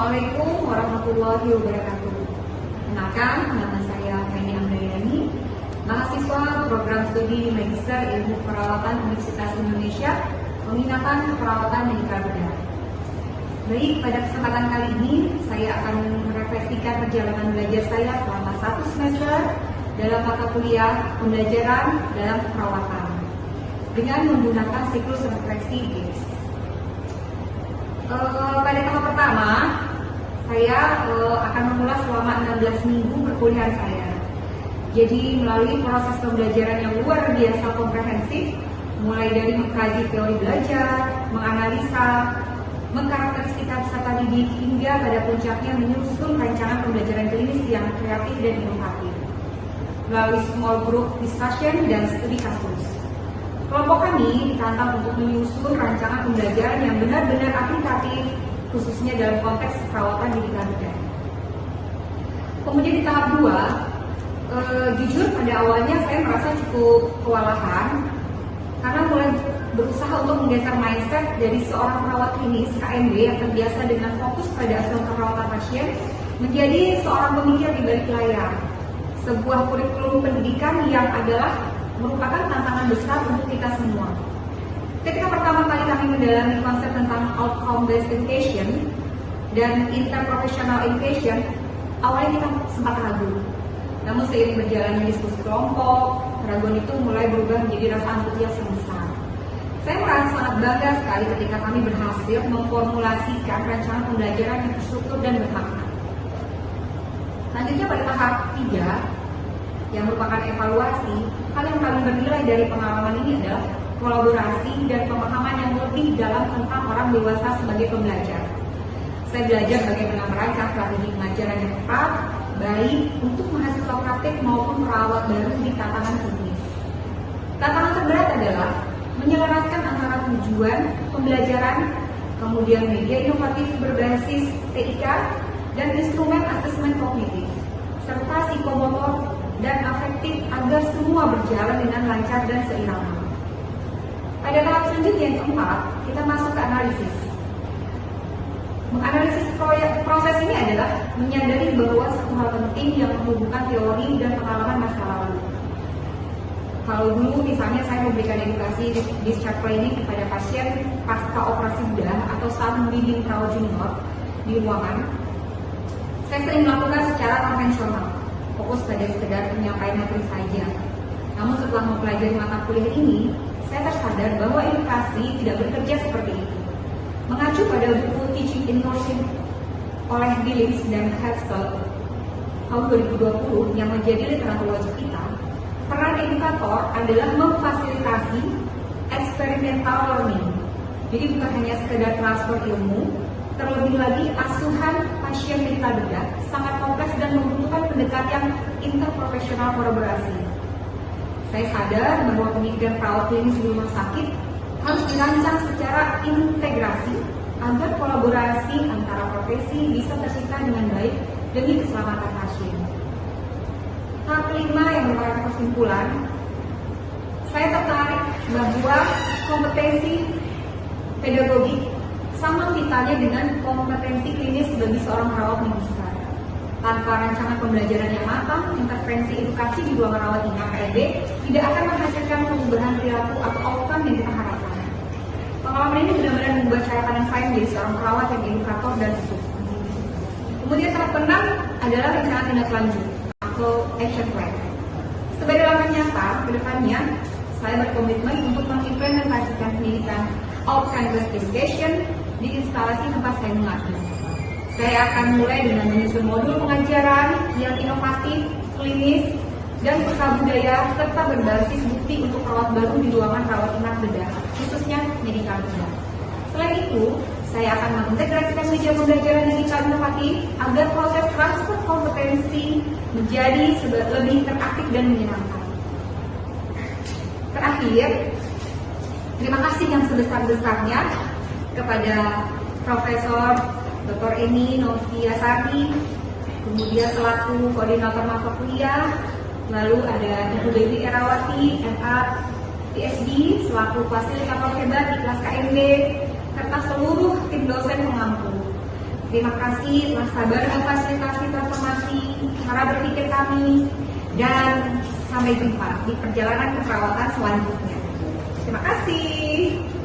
Assalamualaikum warahmatullahi wabarakatuh. Kenalkan, nama saya Feni Amdayani, mahasiswa program studi Magister Ilmu Perawatan Universitas Indonesia, peminatan keperawatan medikal bedah. Baik, pada kesempatan kali ini saya akan merefleksikan perjalanan belajar saya selama 1 semester dalam mata kuliah pembelajaran dalam keperawatan dengan menggunakan siklus refleksi GACE. Pada tahap pertama, saya akan mengulas selama 16 minggu perkuliahan saya. Jadi melalui proses pembelajaran yang luar biasa komprehensif, mulai dari mengkaji teori belajar, menganalisa, mengkarakteristikkan peserta didik, hingga pada puncaknya menyusun rancangan pembelajaran klinis yang kreatif dan inovatif melalui small group discussion dan studi kasus. Kelompok kami ditantang untuk menyusun rancangan pembelajaran yang benar-benar aplikatif, khususnya dalam konteks perawatan medikal bedah. Kemudian di tahap 2, jujur pada awalnya saya merasa cukup kewalahan karena mulai berusaha untuk menggeser mindset dari seorang perawat klinis KMB yang terbiasa dengan fokus pada aspek perawatan pasien menjadi seorang pemikir di balik layar. Sebuah kurikulum pendidikan yang adalah merupakan tantangan besar untuk kita semua. Ketika pertama kali kami mendalami konsep tentang outcome based education dan interprofessional education, awalnya kita sempat ragu. Namun seiring berjalannya diskusi kelompok, keraguan itu mulai berubah menjadi rasa antusias yang besar. Saya merasa sangat bangga sekali ketika kami berhasil memformulasikan rancangan pembelajaran yang terstruktur dan bermakna. Selanjutnya pada tahap 3, yang merupakan evaluasi, hal yang paling bernilai dari pengalaman ini adalah kolaborasi dan pemahaman yang lebih dalam tentang orang dewasa sebagai pembelajar. Saya belajar bagaimana merancang strategi pengajaran yang tepat, baik untuk mahasiswa praktik maupun perawat baru di tantangan klinis. Tantangan terberat adalah menyelaraskan antara tujuan pembelajaran, kemudian media inovatif berbasis TIK, dan instrumen asesmen kognitif, serta psikomotor dan afektif agar semua berjalan dengan lancar dan seirama. Pada tahap selanjutnya yang keempat, kita masuk ke analisis. Menganalisis proses ini adalah menyadari bahwa satu hal penting yang menghubungkan teori dan pengalaman masa lalu. Kalau dulu misalnya saya memberikan edukasi discharge planning kepada pasien pasca operasi bedah atau saat membimbing perawat junior di ruangan, saya sering melakukan secara konvensional, fokus pada sekedar penyampaian materi saja. Namun setelah mempelajari mata kuliah ini, saya tersadar bahwa edukasi tidak bekerja seperti itu. Mengacu pada buku Teaching in Nursing oleh Billings dan Hertzfeld tahun 2020 yang menjadi literatur wajib kita, peran edukator adalah memfasilitasi experimental learning. Jadi bukan hanya sekedar transfer ilmu, terlebih lagi asuhan pasien medikal bedah sangat kompleks dan membutuhkan pendekatan interprofesional kolaborasi. Saya sadar bahwa pemikiran perawat klinis di rumah sakit harus dirancang secara integrasi agar kolaborasi antara profesi bisa tercipta dengan baik demi keselamatan pasien. Tahap kelima yang merupakan kesimpulan, saya tertarik bahwa kompetensi pedagogik sama vitalnya dengan kompetensi klinis bagi seorang perawat medis. Tanpa rancangan pembelajaran yang matang, intervensi edukasi di ruang rawat inap KMB tidak akan menghasilkan perubahan perilaku atau outcome yang kita harapkan. Pengalaman ini benar-benar membuat cara pandang saya menjadi seorang perawat yang edukator dan utuh. Kemudian tahap ke-6 adalah rencana tindak lanjut atau action plan. Sebagai langkah nyata ke depannya, saya berkomitmen untuk mengimplementasikan pendidikan outcome based education di instalasi tempat saya mengajar. Saya akan mulai dengan menyusun modul pengajaran yang inovatif, klinis, dan peka budaya, serta berbasis bukti untuk perawat baru di ruangan rawat inap bedah, khususnya medikal bedah. Selain itu, saya akan mengintegrasikan media pembelajaran medikal inovatif agar proses transfer kompetensi menjadi lebih interaktif dan menyenangkan. Terakhir, terima kasih yang sebesar-besarnya kepada Profesor Dr. Eni Noviasari, kemudian selaku koordinator mata kuliah, lalu ada Ibu Dewi Erawati, MA, PhD, selaku fasilitator hebat di kelas KMB, serta seluruh tim dosen pengampu. Terima kasih telah sabar memfasilitasi transformasi cara berpikir kami, dan sampai jumpa di perjalanan keperawatan selanjutnya. Terima kasih.